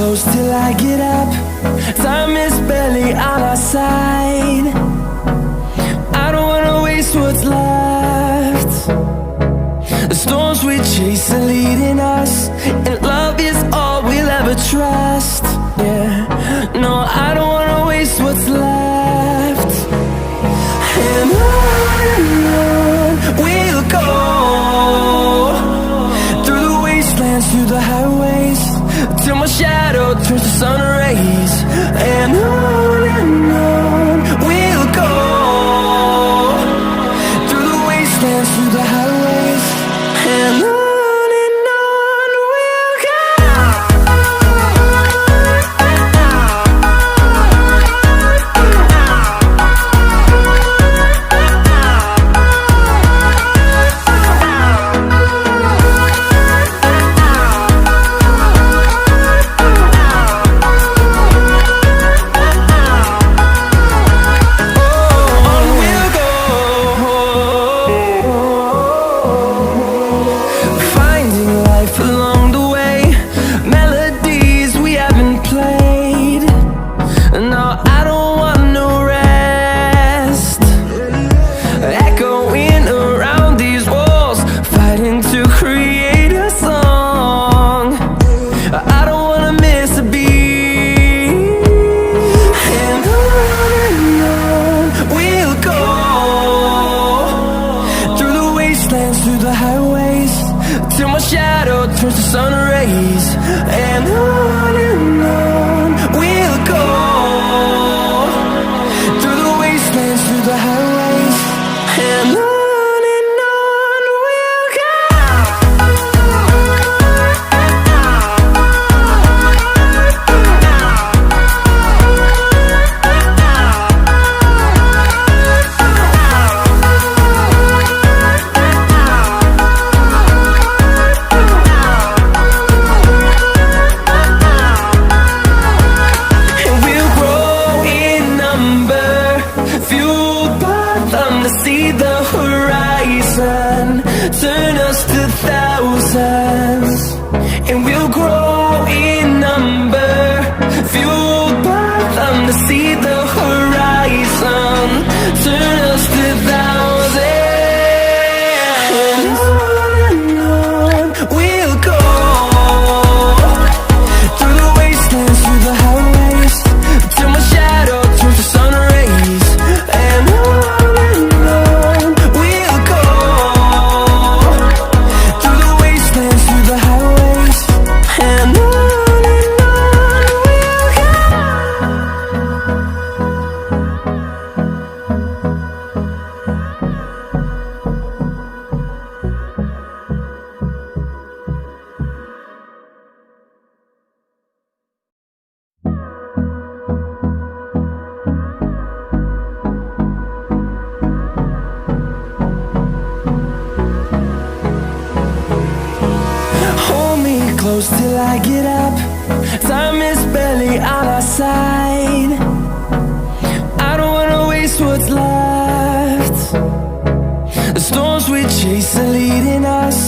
close till I get up. Time is barely on our side. I don't wanna waste what's left. The storms we chase are leading us, and love is all we'll ever trust. Yeah, no, I don't wanna waste what's left. And on we'll go, through the wastelands, through the highways, till my shadow turns to sun rays. And on we'll go, through the wastelands, through the highways, and on we'll go. Through the highways, till my shadow turns to sun rays. And on we'll go, through the wastelands, through the highways, and on we'll go. See the horizon turn us to thousands, and we'll grow in number, fueled by them. To see the horizon turn us to thousands, and on we'll go, through the wastelands, through the highways, till my shadow turns to sun rays. And close till I get up. Time is barely on our side. I don't wanna waste what's left. The storms we chase are leading us,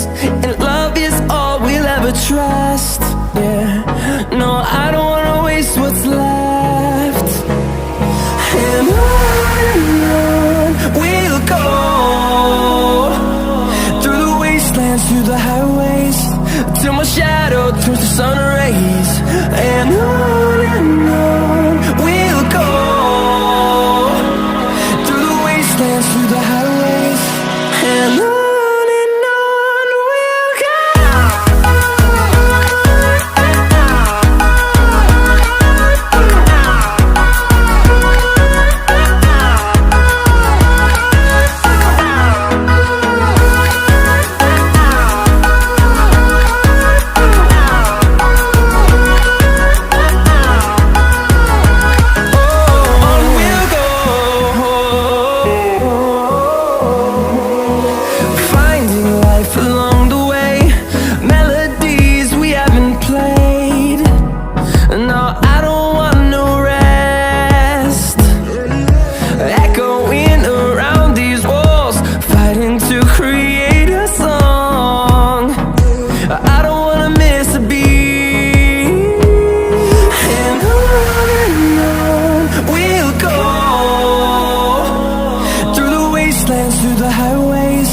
and love is all we'll ever trust. Yeah, no, I don't wanna waste what's left. And on we'll go, through the wastelands, through the highways, till my shadow turns to sun rays. And on we'll go, through the wastelands, through the highways, and on we'll go. wastelands, through the highways,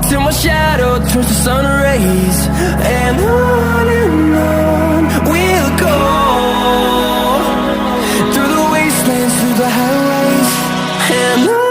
till my shadow turns to sun rays. And on we'll go, through the wastelands, through the highways, and on.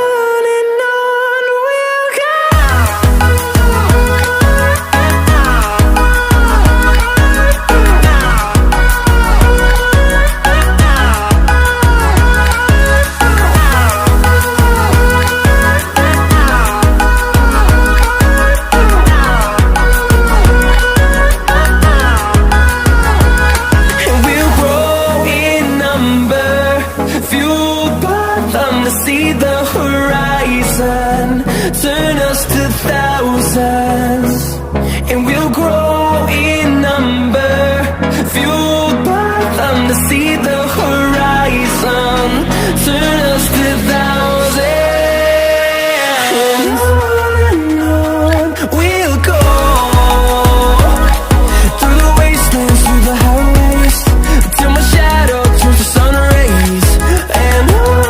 See the horizon, turn us to thousands, and we'll grow in number, fueled by them to see the horizon, turn us to thousands, and on we'll go, through the wastelands, through the highways, till my shadow turns to sun rays, and on.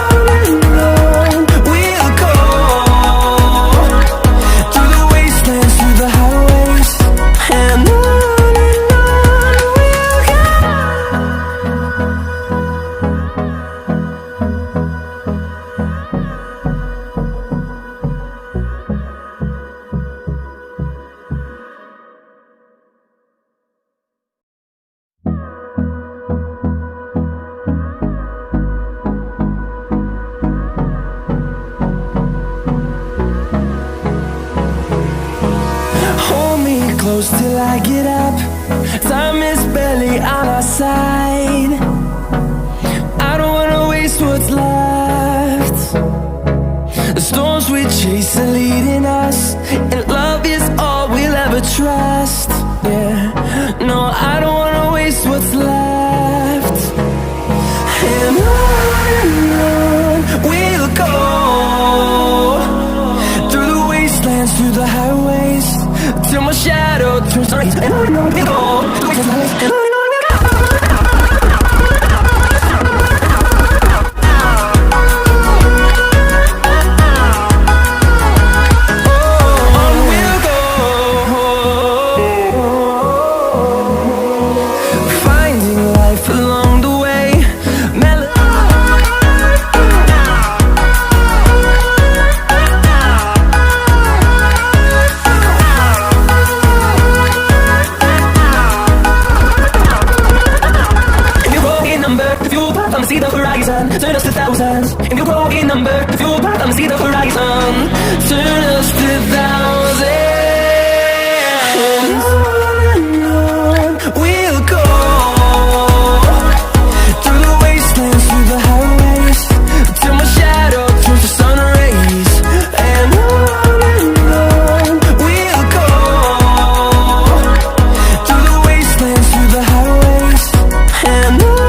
Close till I get up, time is barely on our side. I don't wanna waste what's left. The storms we chase are leading us, and love is all we'll ever trust. Yeah, no, I don't wanna waste what's left. And on we'll go, through the wastelands, through the highways, till my shadow turns to rays, and on we'll go, through the wastelands, and on we'll go. See the horizon, turn us to thousands, and we'll grow in number. Fuel by them, see the horizon, turn us to thousands. And on we'll go, through the wastelands, through the highways, till my shadow turns to sun rays. And on we'll go, through the wastelands, through the highways, and on.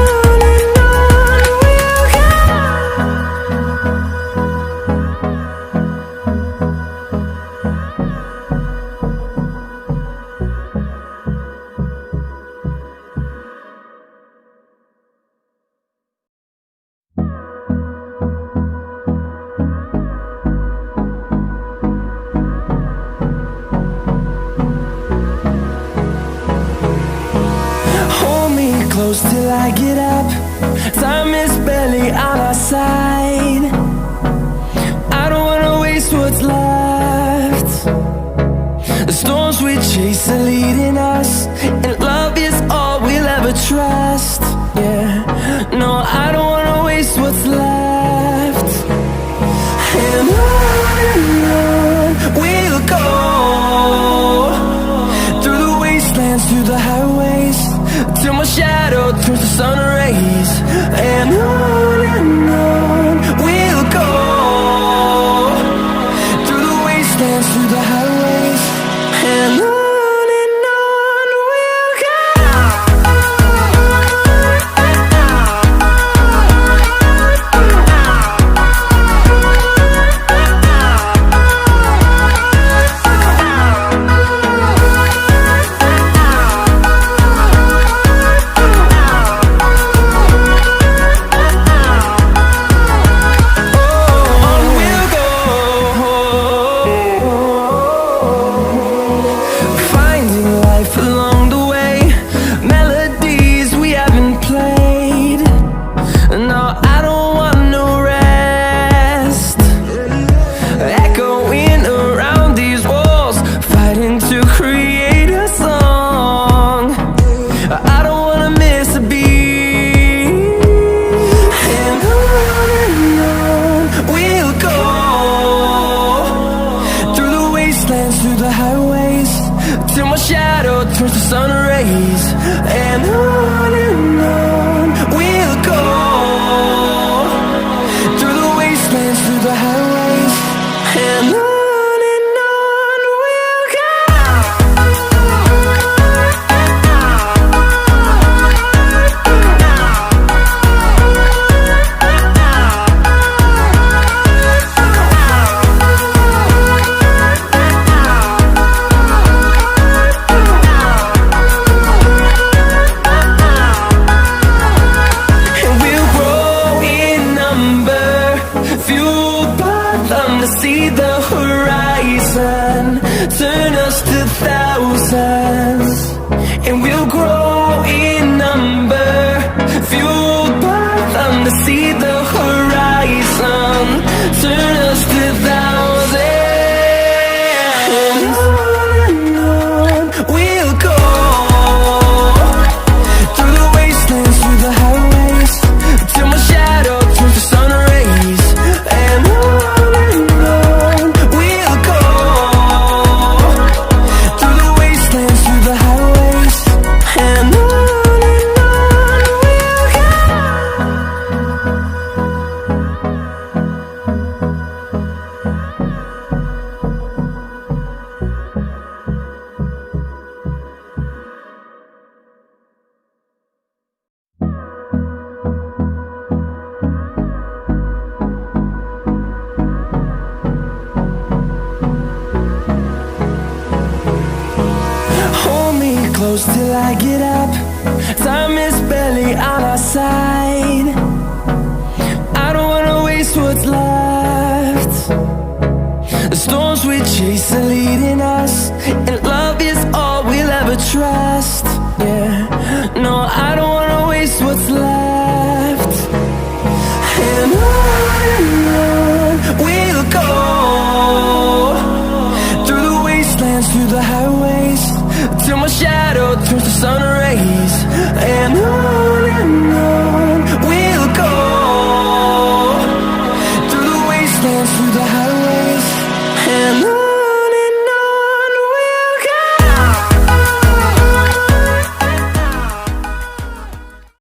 Close till I get up, time is barely on our side. I don't wanna waste what's left. The storms we chase are leading us, and love is all we'll ever trust. Yeah, no, I don't wanna waste what's left. And on we'll go, through the wastelands, through the highways, till my shadow turns to sun rays. And on we'll go, through the wastelands, through the highways, and on. We'll go. till my shadow turns to sun rays. And on we'll go, through the wastelands, through the highways, and on we'll go. See the horizon turn us to thousands, and we'll grow in number, fueled by them. To see the horizon turn us to thousands, and on we'll go, through the wastelands, through the highways, till my shadow turns to sun rays. And close till I get up. Time is barely on our side. I don't wanna waste what's left. The storms we chase are leading us, and love is all we'll ever trust. Yeah, no, I don't wanna waste what's left. And on we'll go, through the wastelands, through the highways, till my shadow turns to sun rays. And on we'll go, through the wastelands, through the highways.